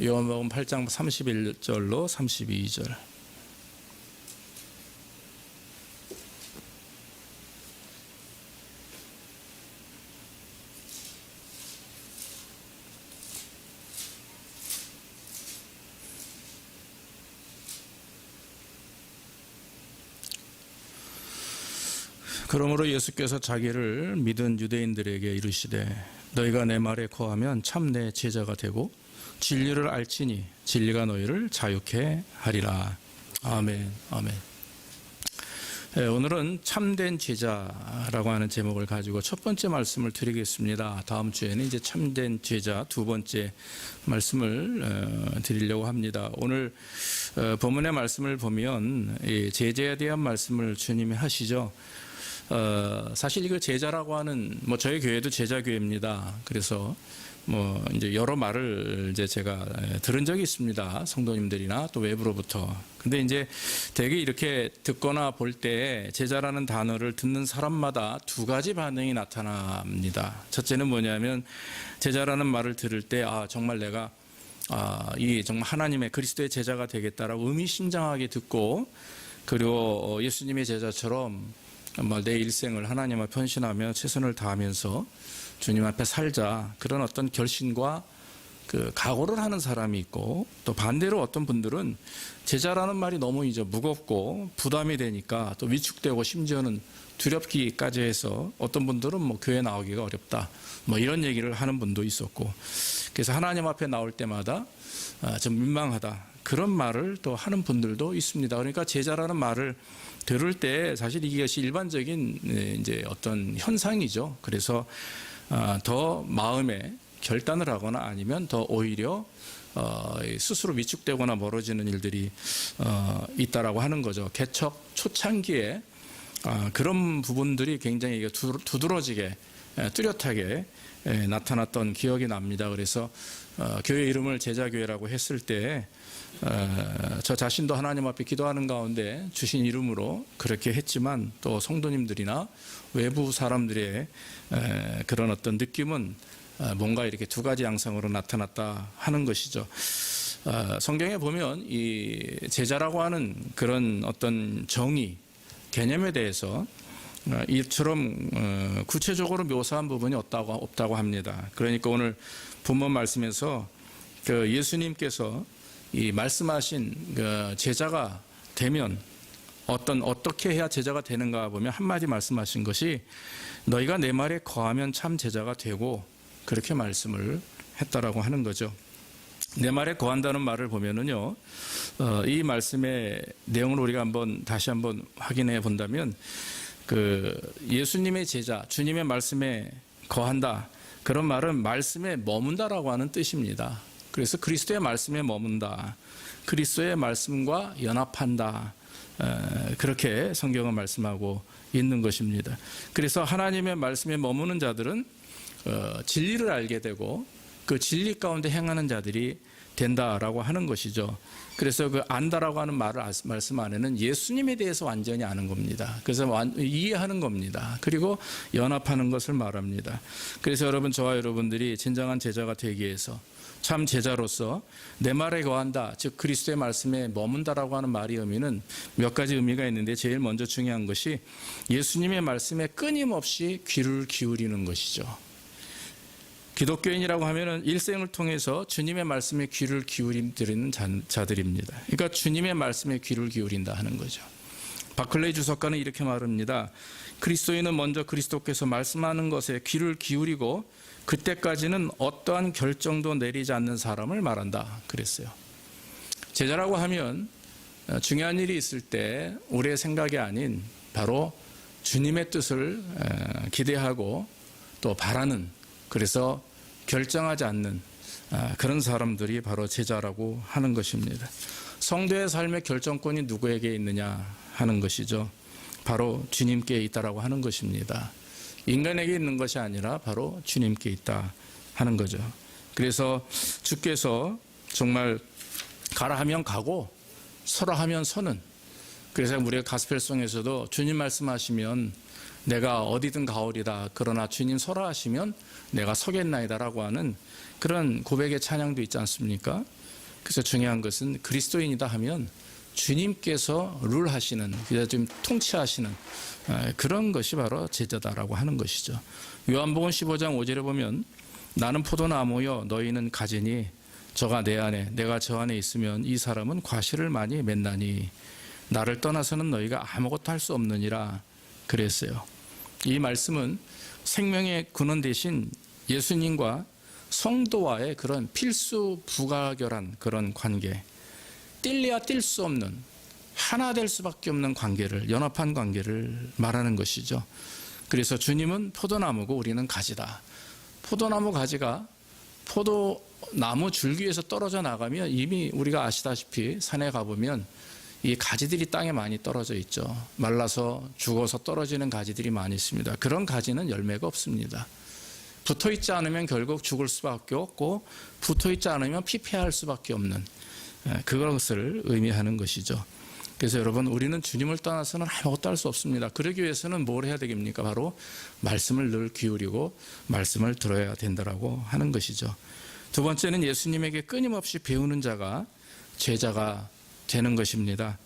요한복음 8장 31절로 32절. 그러므로 예수께서 자기를 믿은 유대인들에게 이르시되 너희가 내 말에 거하면 참 내 제자가 되고 진리를 알지니 진리가 너희를 자유케 하리라. 아멘. 아멘. 오늘은 참된 제자라고 하는 제목을 가지고 첫 번째 말씀을 드리겠습니다. 다음 주에는 이제 참된 제자 두 번째 말씀을 드리려고 합니다. 오늘 본문의 말씀을 보면 제자에 대한 말씀을 주님이 하시죠. 사실 이거 제자라고 하는, 저희 교회도 제자교회입니다. 그래서 이제 여러 말을 이제 제가 들은 적이 있습니다. 성도님들이나 또 외부로부터. 근데 이제 되게 이렇게 듣거나 볼 때 제자라는 단어를 듣는 사람마다 두 가지 반응이 나타납니다. 첫째는 뭐냐면 제자라는 말을 들을 때, 정말 내가 이 정말 하나님의 그리스도의 제자가 되겠다라고 의미심장하게 듣고, 그리고 예수님의 제자처럼 내 일생을 하나님 앞에 헌신하며 최선을 다하면서 주님 앞에 살자, 그런 어떤 결심과 그 각오를 하는 사람이 있고, 또 반대로 어떤 분들은 제자라는 말이 너무 이제 무겁고 부담이 되니까 또 위축되고 심지어는 두렵기까지 해서 어떤 분들은 교회 나오기가 어렵다, 이런 얘기를 하는 분도 있었고, 그래서 하나님 앞에 나올 때마다 좀 민망하다, 그런 말을 또 하는 분들도 있습니다. 그러니까 제자라는 말을 들을 때 사실 이것이 일반적인 이제 어떤 현상이죠. 그래서 더 마음에 결단을 하거나 아니면 더 오히려 스스로 위축되거나 멀어지는 일들이 있다라고 하는 거죠. 개척 초창기에 그런 부분들이 굉장히 두드러지게 뚜렷하게 나타났던 기억이 납니다. 그래서 교회 이름을 제자교회라고 했을 때 저 자신도 하나님 앞에 기도하는 가운데 주신 이름으로 그렇게 했지만, 또 성도님들이나 외부 사람들의 그런 어떤 느낌은 뭔가 이렇게 두 가지 양상으로 나타났다 하는 것이죠. 성경에 보면 이 제자라고 하는 그런 어떤 정의, 개념에 대해서 이처럼 구체적으로 묘사한 부분이 없다고 합니다. 그러니까 오늘 본문 말씀에서 그 예수님께서 이 말씀하신 그 제자가 되면 어떻게 해야 제자가 되는가 보면 한마디 말씀하신 것이 너희가 내 말에 거하면 참 제자가 되고, 그렇게 말씀을 했다라고 하는 거죠. 내 말에 거한다는 말을 보면은요, 이 말씀의 내용을 우리가 다시 한번 확인해 본다면, 그 예수님의 제자, 주님의 말씀에 거한다, 그런 말은 말씀에 머문다라고 하는 뜻입니다. 그래서 그리스도의 말씀에 머문다, 그리스도의 말씀과 연합한다, 그렇게 성경은 말씀하고 있는 것입니다. 그래서 하나님의 말씀에 머무는 자들은 진리를 알게 되고 그 진리 가운데 행하는 자들이 된다라고 하는 것이죠. 그래서 그 안다라고 하는 말씀 안에는 예수님에 대해서 완전히 아는 겁니다. 그래서 이해하는 겁니다. 그리고 연합하는 것을 말합니다. 그래서 여러분, 저와 여러분들이 진정한 제자가 되기 위해서, 참 제자로서 내 말에 거한다, 즉 그리스도의 말씀에 머문다라고 하는 말의 의미는 몇 가지 의미가 있는데, 제일 먼저 중요한 것이 예수님의 말씀에 끊임없이 귀를 기울이는 것이죠. 기독교인이라고 하면은 일생을 통해서 주님의 말씀에 귀를 기울이는 자들입니다. 그러니까 주님의 말씀에 귀를 기울인다 하는 거죠. 바클레이 주석가는 이렇게 말합니다. 그리스도인은 먼저 그리스도께서 말씀하는 것에 귀를 기울이고 그때까지는 어떠한 결정도 내리지 않는 사람을 말한다 그랬어요. 제자라고 하면 중요한 일이 있을 때 우리의 생각이 아닌 바로 주님의 뜻을 기대하고 또 바라는, 그래서 결정하지 않는 그런 사람들이 바로 제자라고 하는 것입니다. 성도의 삶의 결정권이 누구에게 있느냐 하는 것이죠. 바로 주님께 있다라고 하는 것입니다. 인간에게 있는 것이 아니라 바로 주님께 있다 하는 거죠. 그래서 주께서 정말 가라 하면 가고 서라 하면 서는, 그래서 우리가 가스펠송에서도 주님 말씀하시면 내가 어디든 가오리다. 그러나 주님 서라 하시면 내가 서겠나이다라고 하는 그런 고백의 찬양도 있지 않습니까? 그래서 중요한 것은 그리스도인이다 하면 주님께서 룰하시는, 좀 통치하시는 그런 것이 바로 제자다라고 하는 것이죠. 요한복음 15장 5절에 보면 나는 포도나무여 너희는 가지니 저가 내 안에 내가 저 안에 있으면 이 사람은 과실을 많이 맺나니 나를 떠나서는 너희가 아무것도 할 수 없느니라 그랬어요. 이 말씀은 생명의 근원 대신 예수님과 성도와의 그런 필수 부가결한 그런 관계, 뗄래야 뗄 수 없는 하나 될 수밖에 없는 관계를, 연합한 관계를 말하는 것이죠. 그래서 주님은 포도나무고 우리는 가지다. 포도나무 가지가 포도나무 줄기에서 떨어져 나가면 이미 우리가 아시다시피 산에 가보면 이 가지들이 땅에 많이 떨어져 있죠. 말라서 죽어서 떨어지는 가지들이 많이 있습니다. 그런 가지는 열매가 없습니다. 붙어있지 않으면 결국 죽을 수밖에 없고 붙어있지 않으면 피폐할 수밖에 없는 그것을 의미하는 것이죠. 그래서 여러분, 우리는 주님을 떠나서는 아무것도 할 수 없습니다. 그러기 위해서는 뭘 해야 되겠습니까? 바로 말씀을 늘 기울이고 말씀을 들어야 된다라고 하는 것이죠. 두 번째는 예수님에게 끊임없이 배우는 자가 제자가 되는 것입니다.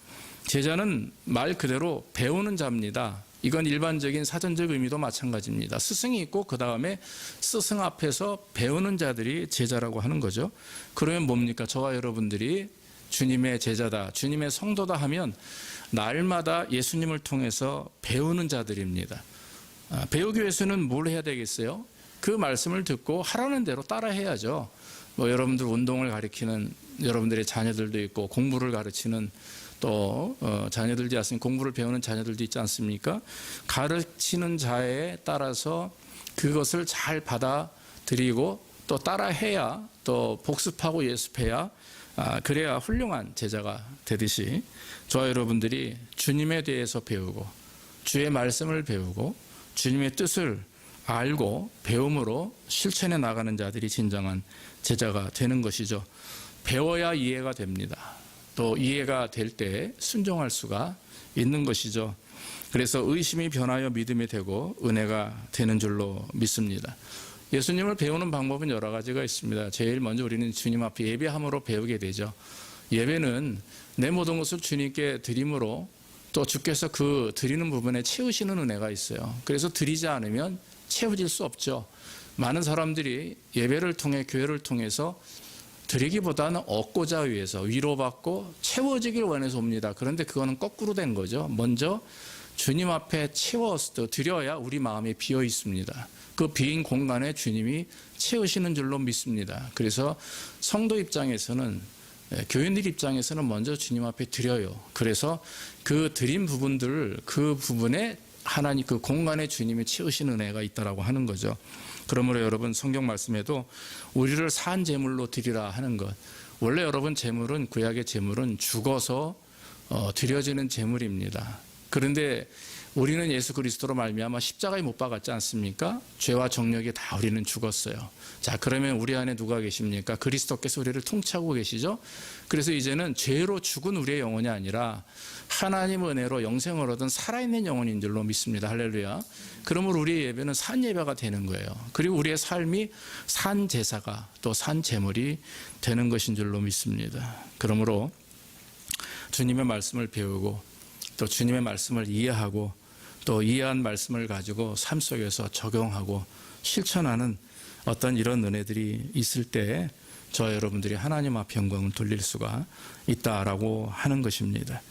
제자는 말 그대로 배우는 자입니다. 이건 일반적인 사전적 의미도 마찬가지입니다. 스승이 있고 그 다음에 스승 앞에서 배우는 자들이 제자라고 하는 거죠. 그러면 뭡니까? 저와 여러분들이 주님의 제자다, 주님의 성도다 하면 날마다 예수님을 통해서 배우는 자들입니다. 배우기 위해서는 뭘 해야 되겠어요? 그 말씀을 듣고 하라는 대로 따라 해야죠. 여러분들 운동을 가르치는 여러분들의 자녀들도 있고 공부를 가르치는 또 자녀들도 있으니 공부를 배우는 자녀들도 있지 않습니까? 가르치는 자에 따라서 그것을 잘 받아들이고 또 따라해야, 또 복습하고 예습해야, 그래야 훌륭한 제자가 되듯이 저와 여러분들이 주님에 대해서 배우고 주의 말씀을 배우고 주님의 뜻을 알고 배움으로 실천해 나가는 자들이 진정한 제자가 되는 것이죠. 배워야 이해가 됩니다. 또 이해가 될 때 순종할 수가 있는 것이죠. 그래서 의심이 변하여 믿음이 되고 은혜가 되는 줄로 믿습니다. 예수님을 배우는 방법은 여러 가지가 있습니다. 제일 먼저 우리는 주님 앞에 예배함으로 배우게 되죠. 예배는 내 모든 것을 주님께 드림으로 또 주께서 그 드리는 부분에 채우시는 은혜가 있어요. 그래서 드리지 않으면 채워질 수 없죠. 많은 사람들이 예배를 통해, 교회를 통해서 드리기보다는 얻고자 위해서 위로받고 채워지길 원해서 옵니다. 그런데 그거는 거꾸로 된 거죠. 먼저 주님 앞에 채워서 드려야 우리 마음이 비어 있습니다. 그 빈 공간에 주님이 채우시는 줄로 믿습니다. 그래서 성도 입장에서는, 교인들 입장에서는 먼저 주님 앞에 드려요. 그래서 그 드린 부분들을, 그 부분에 하나님 그 공간에 주님이 채우시는 은혜가 있다라고 하는 거죠. 그러므로 여러분, 성경 말씀에도 우리를 산 제물로 드리라 하는 것, 원래 여러분 제물은, 구약의 제물은 죽어서 드려지는 제물입니다. 그런데 우리는 예수 그리스도로 말미암아 십자가에 못 박았지 않습니까? 죄와 정력이 다 우리는 죽었어요. 자, 그러면 우리 안에 누가 계십니까? 그리스도께서 우리를 통치하고 계시죠? 그래서 이제는 죄로 죽은 우리의 영혼이 아니라 하나님 은혜로 영생을 얻은 살아있는 영혼인 줄로 믿습니다. 할렐루야. 그러므로 우리의 예배는 산 예배가 되는 거예요. 그리고 우리의 삶이 산 제사가, 또 산 제물이 되는 것인 줄로 믿습니다. 그러므로 주님의 말씀을 배우고 또 주님의 말씀을 이해하고 또 이해한 말씀을 가지고 삶 속에서 적용하고 실천하는 어떤 이런 은혜들이 있을 때 저와 여러분들이 하나님 앞에 영광을 돌릴 수가 있다라고 하는 것입니다.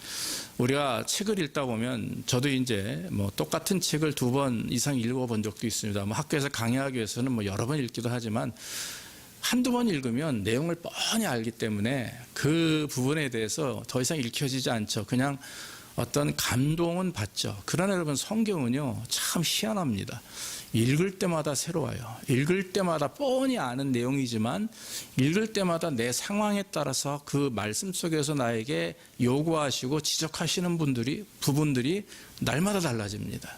우리가 책을 읽다 보면, 저도 이제 똑같은 책을 2번 이상 읽어본 적도 있습니다. 학교에서 강의하기 위해서는 여러 번 읽기도 하지만 한두 번 읽으면 내용을 뻔히 알기 때문에 그 부분에 대해서 더 이상 읽혀지지 않죠. 그냥 어떤 감동은 받죠. 그러나 여러분, 성경은요 참 희한합니다. 읽을 때마다 새로워요. 읽을 때마다 뻔히 아는 내용이지만 읽을 때마다 내 상황에 따라서 그 말씀 속에서 나에게 요구하시고 지적하시는 부분들이 날마다 달라집니다.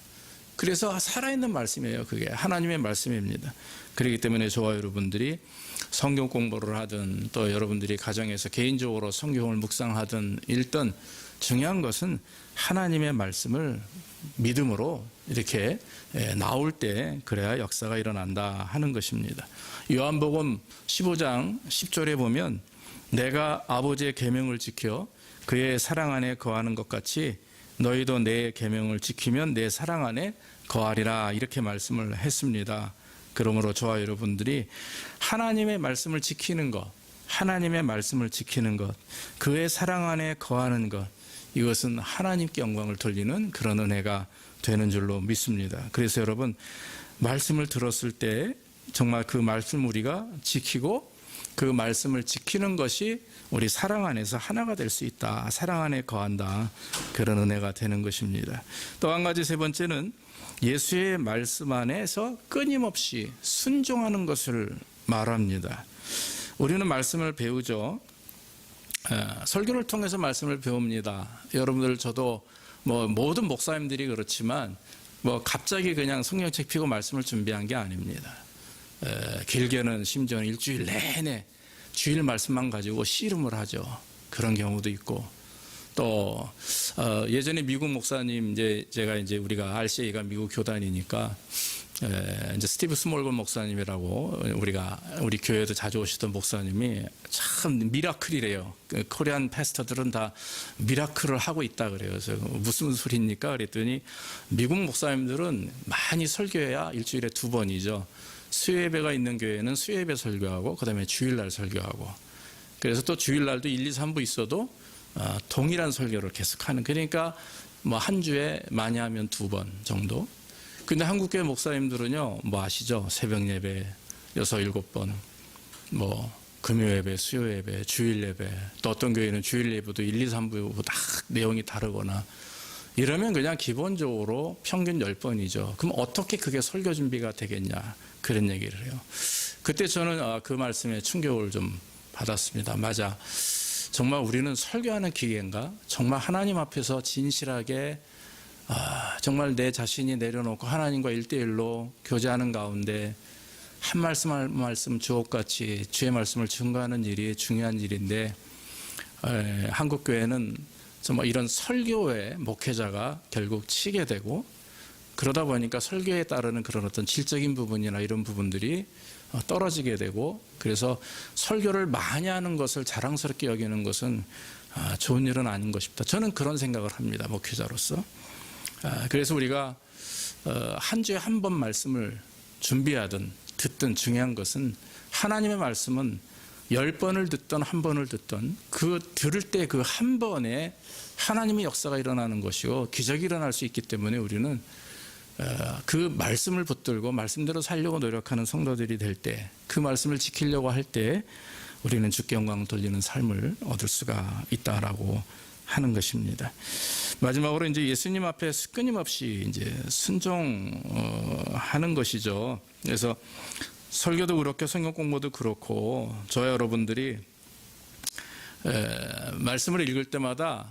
그래서 살아있는 말씀이에요. 그게 하나님의 말씀입니다. 그렇기 때문에 저와 여러분들이 성경 공부를 하든 또 여러분들이 가정에서 개인적으로 성경을 묵상하든 일단 중요한 것은 하나님의 말씀을 믿음으로 이렇게 나올 때 그래야 역사가 일어난다 하는 것입니다. 요한복음 15장 10절에 보면 내가 아버지의 계명을 지켜 그의 사랑 안에 거하는 것 같이 너희도 내 계명을 지키면 내 사랑 안에 거하리라 이렇게 말씀을 했습니다. 그러므로 저와 여러분들이 하나님의 말씀을 지키는 것, 하나님의 말씀을 지키는 것, 그의 사랑 안에 거하는 것, 이것은 하나님께 영광을 돌리는 그런 은혜가 되는 줄로 믿습니다. 그래서 여러분 말씀을 들었을 때 정말 그 말씀 우리가 지키고 그 말씀을 지키는 것이 우리 사랑 안에서 하나가 될 수 있다. 사랑 안에 거한다. 그런 은혜가 되는 것입니다. 또 한 가지 세 번째는 예수의 말씀 안에서 끊임없이 순종하는 것을 말합니다. 우리는 말씀을 배우죠. 설교를 통해서 말씀을 배웁니다. 여러분들 저도 모든 목사님들이 그렇지만 갑자기 그냥 성경책 펴고 말씀을 준비한 게 아닙니다. 길게는 심지어 일주일 내내 주일 말씀만 가지고 씨름을 하죠. 그런 경우도 있고 또 예전에 미국 목사님 제가 우리가 RCA가 미국 교단이니까 이제 스티브 스몰건 목사님이라고 우리 교회도 자주 오시던 목사님이 참 미라클이래요. 코리안 패스터들은 다 미라클을 하고 있다 그래요. 그래서 무슨 소리입니까? 그랬더니 미국 목사님들은 많이 설교해야 일주일에 2번이죠. 수요예배가 있는 교회는 수요예배 설교하고 그다음에 주일날 설교하고 그래서 또 주일날도 1, 2, 3부 있어도 동일한 설교를 계속하는 그러니까 한 주에 많이 하면 2번 정도. 근데 한국교회 목사님들은요, 아시죠? 새벽 예배 6, 7번, 금요 예배, 수요 예배, 주일 예배, 또 어떤 교회는 주일 예배도 1, 2, 3부 다 내용이 다르거나 이러면 그냥 기본적으로 평균 10번이죠. 그럼 어떻게 그게 설교 준비가 되겠냐? 그런 얘기를 해요. 그때 저는 그 말씀에 충격을 좀 받았습니다. 맞아. 정말 우리는 설교하는 기계인가? 정말 하나님 앞에서 진실하게 정말 내 자신이 내려놓고 하나님과 1대1로 교제하는 가운데 한 말씀 한 말씀 주옥같이 주의 말씀을 증거하는 일이 중요한 일인데 한국교회는 정말 이런 설교의 목회자가 결국 치게 되고 그러다 보니까 설교에 따르는 그런 어떤 질적인 부분이나 이런 부분들이 떨어지게 되고 그래서 설교를 많이 하는 것을 자랑스럽게 여기는 것은 좋은 일은 아닌 것입니다. 저는 그런 생각을 합니다. 목회자로서. 그래서 우리가 한 주에 한 번 말씀을 준비하든 듣든 중요한 것은 하나님의 말씀은 10번을 듣던 한 번을 듣던 그 들을 때 그 한 번에 하나님의 역사가 일어나는 것이고 기적이 일어날 수 있기 때문에 우리는 그 말씀을 붙들고 말씀대로 살려고 노력하는 성도들이 될 때 그 말씀을 지키려고 할 때 우리는 주께 영광 돌리는 삶을 얻을 수가 있다라고 하는 것입니다. 마지막으로 이제 예수님 앞에 끊임없이 이제 순종하는 것이죠. 그래서 설교도 그렇고 성경 공부도 그렇고 저와 여러분들이 말씀을 읽을 때마다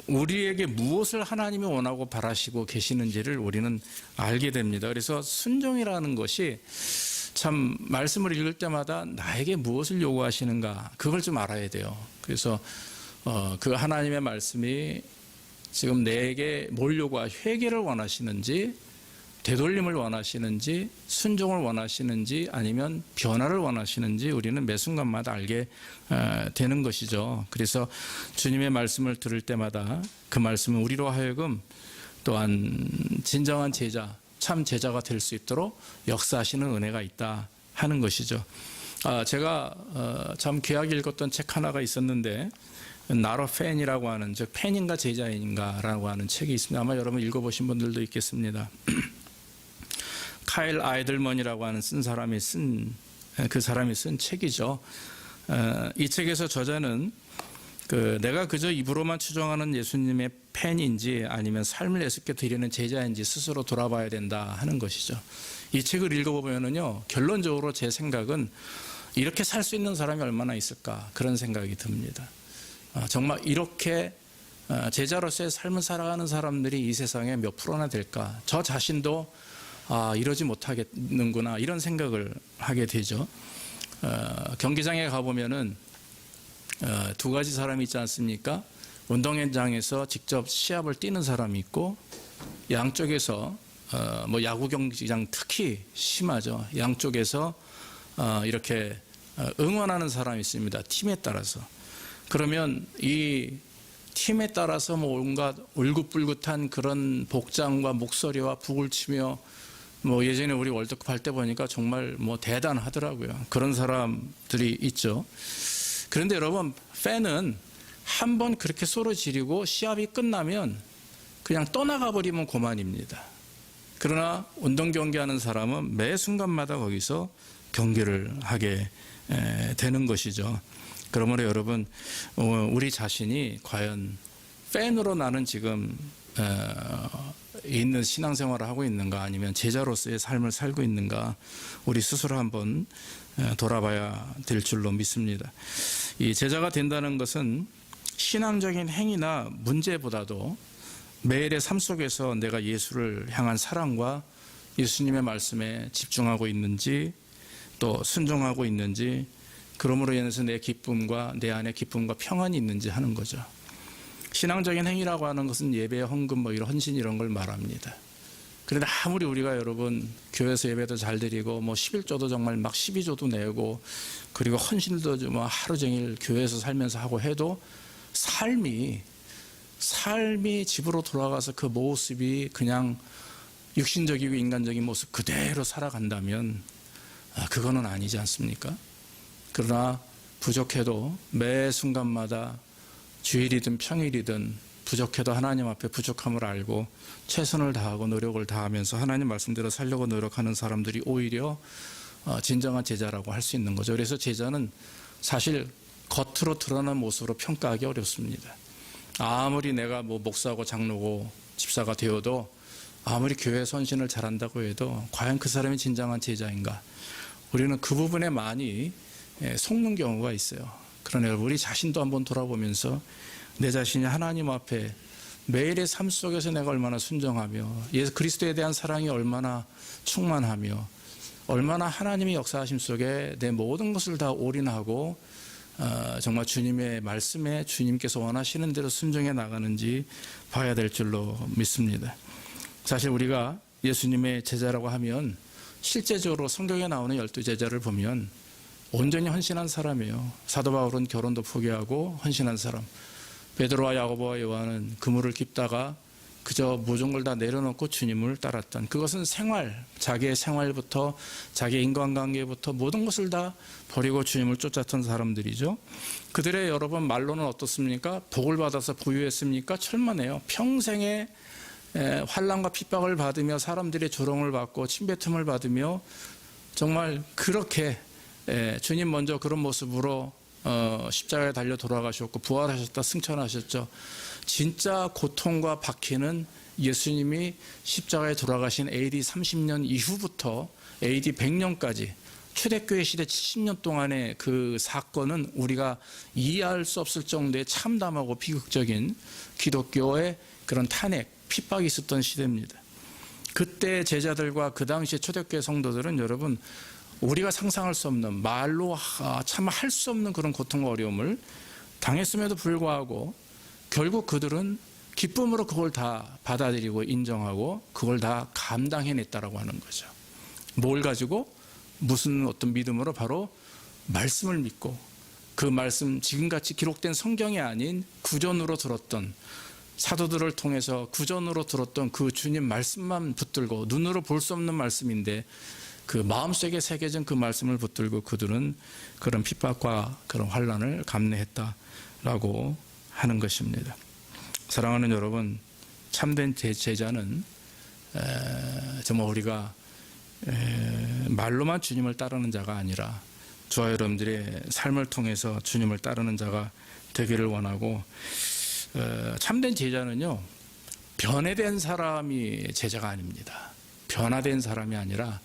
우리에게 무엇을 하나님이 원하고 바라시고 계시는지를 우리는 알게 됩니다. 그래서 순종이라는 것이 참 말씀을 읽을 때마다 나에게 무엇을 요구하시는가 그걸 좀 알아야 돼요. 그래서 그 하나님의 말씀이 지금 내게 뭘 요구하 회개를 원하시는지 되돌림을 원하시는지 순종을 원하시는지 아니면 변화를 원하시는지 우리는 매 순간마다 알게 되는 것이죠. 그래서 주님의 말씀을 들을 때마다 그 말씀은 우리로 하여금 또한 진정한 제자 참 제자가 될 수 있도록 역사하시는 은혜가 있다 하는 것이죠. 제가 참 귀하게 읽었던 책 하나가 있었는데 나로 팬이라고 하는 즉 팬인가 제자인가라고 하는 책이 있습니다. 아마 여러분 읽어보신 분들도 있겠습니다. 카일 아이들먼이라고 하는 그 사람이 쓴 책이죠. 이 책에서 저자는 내가 그저 입으로만 추종하는 예수님의 팬인지 아니면 삶을 애쓰게 드리는 제자인지 스스로 돌아봐야 된다 하는 것이죠. 이 책을 읽어보면요 결론적으로 제 생각은 이렇게 살 수 있는 사람이 얼마나 있을까 그런 생각이 듭니다. 정말 이렇게 제자로서의 삶을 살아가는 사람들이 이 세상에 몇 프로나 될까? 저 자신도 이러지 못하겠는구나 이런 생각을 하게 되죠. 경기장에 가보면은 두 가지 사람이 있지 않습니까? 운동장에서 직접 시합을 뛰는 사람이 있고 양쪽에서 뭐 야구 경기장 특히 심하죠. 양쪽에서 이렇게 응원하는 사람이 있습니다. 팀에 따라서. 그러면 이 팀에 따라서 뭐 온갖 울긋불긋한 그런 복장과 목소리와 북을 치며 뭐 예전에 우리 월드컵 할 때 보니까 정말 뭐 대단하더라고요. 그런 사람들이 있죠. 그런데 여러분, 팬은 한 번 그렇게 소리 지르고 시합이 끝나면 그냥 떠나가 버리면 그만입니다. 그러나 운동 경기하는 사람은 매 순간마다 거기서 경기를 하게 되는 것이죠. 그러므로 여러분, 우리 자신이 과연 팬으로 나는 지금 있는 신앙생활을 하고 있는가, 아니면 제자로서의 삶을 살고 있는가, 우리 스스로 한번 돌아봐야 될 줄로 믿습니다. 이 제자가 된다는 것은 신앙적인 행위나 문제보다도 매일의 삶 속에서 내가 예수를 향한 사랑과 예수님의 말씀에 집중하고 있는지, 또 순종하고 있는지, 그러므로 인해서 내 기쁨과 내 안에 기쁨과 평안이 있는지 하는 거죠. 신앙적인 행위라고 하는 것은 예배, 헌금, 뭐 이런 헌신 이런 걸 말합니다. 그런데 아무리 우리가 여러분 교회에서 예배도 잘 드리고 뭐 11조도 정말 막 12조도 내고 그리고 헌신도 뭐 하루 종일 교회에서 살면서 하고 해도 삶이 집으로 돌아가서 그 모습이 그냥 육신적이고 인간적인 모습 그대로 살아간다면 그거는 아니지 않습니까? 그러나 부족해도 매 순간마다 주일이든 평일이든 부족해도 하나님 앞에 부족함을 알고 최선을 다하고 노력을 다하면서 하나님 말씀대로 살려고 노력하는 사람들이 오히려 진정한 제자라고 할 수 있는 거죠. 그래서 제자는 사실 겉으로 드러난 모습으로 평가하기 어렵습니다. 아무리 내가 뭐 목사고 장로고 집사가 되어도 아무리 교회 선신을 잘한다고 해도 과연 그 사람이 진정한 제자인가? 우리는 그 부분에 많이 속는 경우가 있어요. 그러나 여러분, 우리 자신도 한번 돌아보면서 내 자신이 하나님 앞에 매일의 삶 속에서 내가 얼마나 순종하며 예수 그리스도에 대한 사랑이 얼마나 충만하며 얼마나 하나님의 역사하심 속에 내 모든 것을 다 올인하고 정말 주님의 말씀에 주님께서 원하시는 대로 순종해 나가는지 봐야 될 줄로 믿습니다. 사실 우리가 예수님의 제자라고 하면 실제적으로 성경에 나오는 12제자를 보면 온전히 헌신한 사람이에요. 사도 바울은 결혼도 포기하고 헌신한 사람. 베드로와 야고보와 요한은 그물을 깁다가 그저 모든 걸 다 내려놓고 주님을 따랐던, 그것은 자기의 생활부터 자기의 인간관계부터 모든 것을 다 버리고 주님을 쫓았던 사람들이죠. 그들의 여러분 말로는 어떻습니까? 복을 받아서 부유했습니까? 철만해요. 평생에 환난과 핍박을 받으며 사람들의 조롱을 받고 침뱉음을 받으며 정말 그렇게 주님 먼저 그런 모습으로 십자가에 달려 돌아가셨고 부활하셨다 승천하셨죠. 진짜 고통과 박해는 예수님이 십자가에 돌아가신 AD 30년 이후부터 AD 100년까지 초대교회 시대 70년 동안의 그 사건은 우리가 이해할 수 없을 정도의 참담하고 비극적인 기독교의 그런 탄핵, 핍박이 있었던 시대입니다. 그때 제자들과 그 당시의 초대교회 성도들은 여러분 우리가 상상할 수 없는, 말로 참 할 수 없는 그런 고통과 어려움을 당했음에도 불구하고 결국 그들은 기쁨으로 그걸 다 받아들이고 인정하고 그걸 다 감당해냈다라고 하는 거죠. 뭘 가지고? 무슨 어떤 믿음으로? 바로 말씀을 믿고 그 말씀, 지금같이 기록된 성경이 아닌 구전으로 들었던, 사도들을 통해서 구전으로 들었던 그 주님 말씀만 붙들고, 눈으로 볼 수 없는 말씀인데 그 마음속에 새겨진 그 말씀을 붙들고 그들은 그런 핍박과 그런 환난을 감내했다라고 하는 것입니다. 사랑하는 여러분, 참된 제자는 정말 우리가 말로만 주님을 따르는 자가 아니라 저와 여러분들의 삶을 통해서 주님을 따르는 자가 되기를 원하고, 참된 제자는요 변해된 사람이 제자가 아닙니다. 변화된 사람이 아니라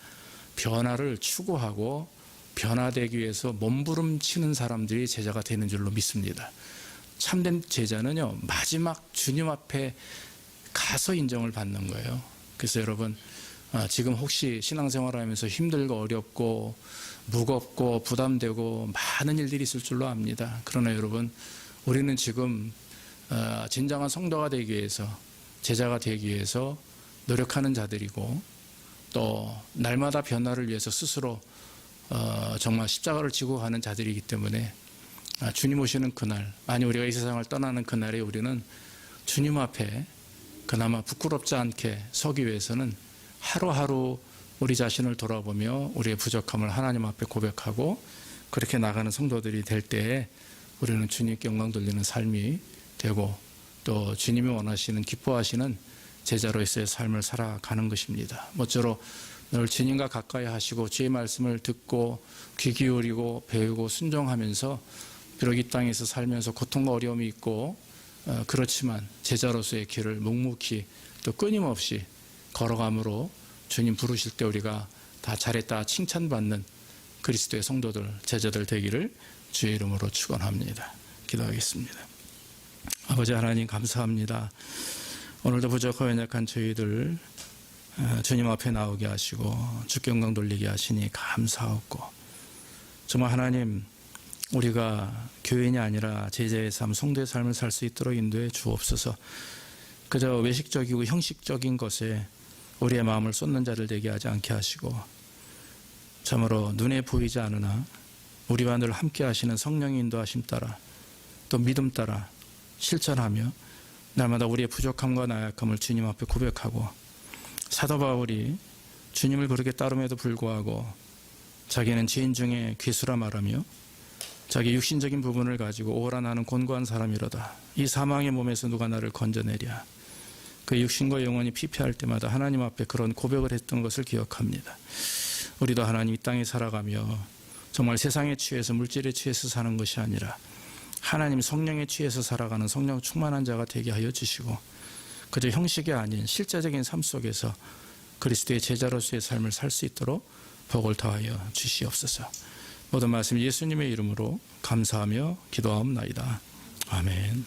변화를 추구하고 변화되기 위해서 몸부림치는 사람들이 제자가 되는 줄로 믿습니다. 참된 제자는요 마지막 주님 앞에 가서 인정을 받는 거예요. 그래서 여러분 지금 혹시 신앙생활하면서 힘들고 어렵고 무겁고 부담되고 많은 일들이 있을 줄로 압니다. 그러나 여러분, 우리는 지금 진정한 성도가 되기 위해서, 제자가 되기 위해서 노력하는 자들이고, 또 날마다 변화를 위해서 스스로 정말 십자가를 지고 가는 자들이기 때문에 주님 오시는 그날, 아니 우리가 이 세상을 떠나는 그날에 우리는 주님 앞에 그나마 부끄럽지 않게 서기 위해서는 하루하루 우리 자신을 돌아보며 우리의 부족함을 하나님 앞에 고백하고 그렇게 나가는 성도들이 될 때에 우리는 주님께 영광 돌리는 삶이 되고, 또 주님이 원하시는, 기뻐하시는 제자로서의 삶을 살아가는 것입니다. 모쪼록 늘 주님과 가까이 하시고 주의 말씀을 듣고 귀 기울이고 배우고 순종하면서, 비록 이 땅에서 살면서 고통과 어려움이 있고 그렇지만 제자로서의 길을 묵묵히 또 끊임없이 걸어감으로 주님 부르실 때 우리가 다 잘했다 칭찬받는 그리스도의 성도들, 제자들 되기를 주의 이름으로 축원합니다. 기도하겠습니다. 아버지 하나님, 감사합니다. 오늘도 부족하고 연약한 저희들 주님 앞에 나오게 하시고 주께 영광 돌리게 하시니 감사하고, 정말 하나님, 우리가 교인이 아니라 제자의 삶, 성도의 삶을 살 수 있도록 인도해 주옵소서. 그저 외식적이고 형식적인 것에 우리의 마음을 쏟는 자를 되게 하지 않게 하시고, 참으로 눈에 보이지 않으나 우리와 늘 함께 하시는 성령의 인도하심 따라, 또 믿음 따라 실천하며 날마다 우리의 부족함과 나약함을 주님 앞에 고백하고, 사도 바울이 주님을 그렇게 따름에도 불구하고 자기는 죄인 중에 괴수라 말하며 자기 육신적인 부분을 가지고 오라 나는 곤고한 사람이로다, 이 사망의 몸에서 누가 나를 건져내랴, 그 육신과 영혼이 피폐할 때마다 하나님 앞에 그런 고백을 했던 것을 기억합니다. 우리도 하나님 이 땅에 살아가며 정말 세상에 취해서, 물질에 취해서 사는 것이 아니라 하나님 성령에 취해서 살아가는 성령 충만한 자가 되게 하여 주시고, 그저 형식이 아닌 실제적인 삶 속에서 그리스도의 제자로서의 삶을 살 수 있도록 복을 더하여 주시옵소서. 모든 말씀 예수님의 이름으로 감사하며 기도하옵나이다. 아멘.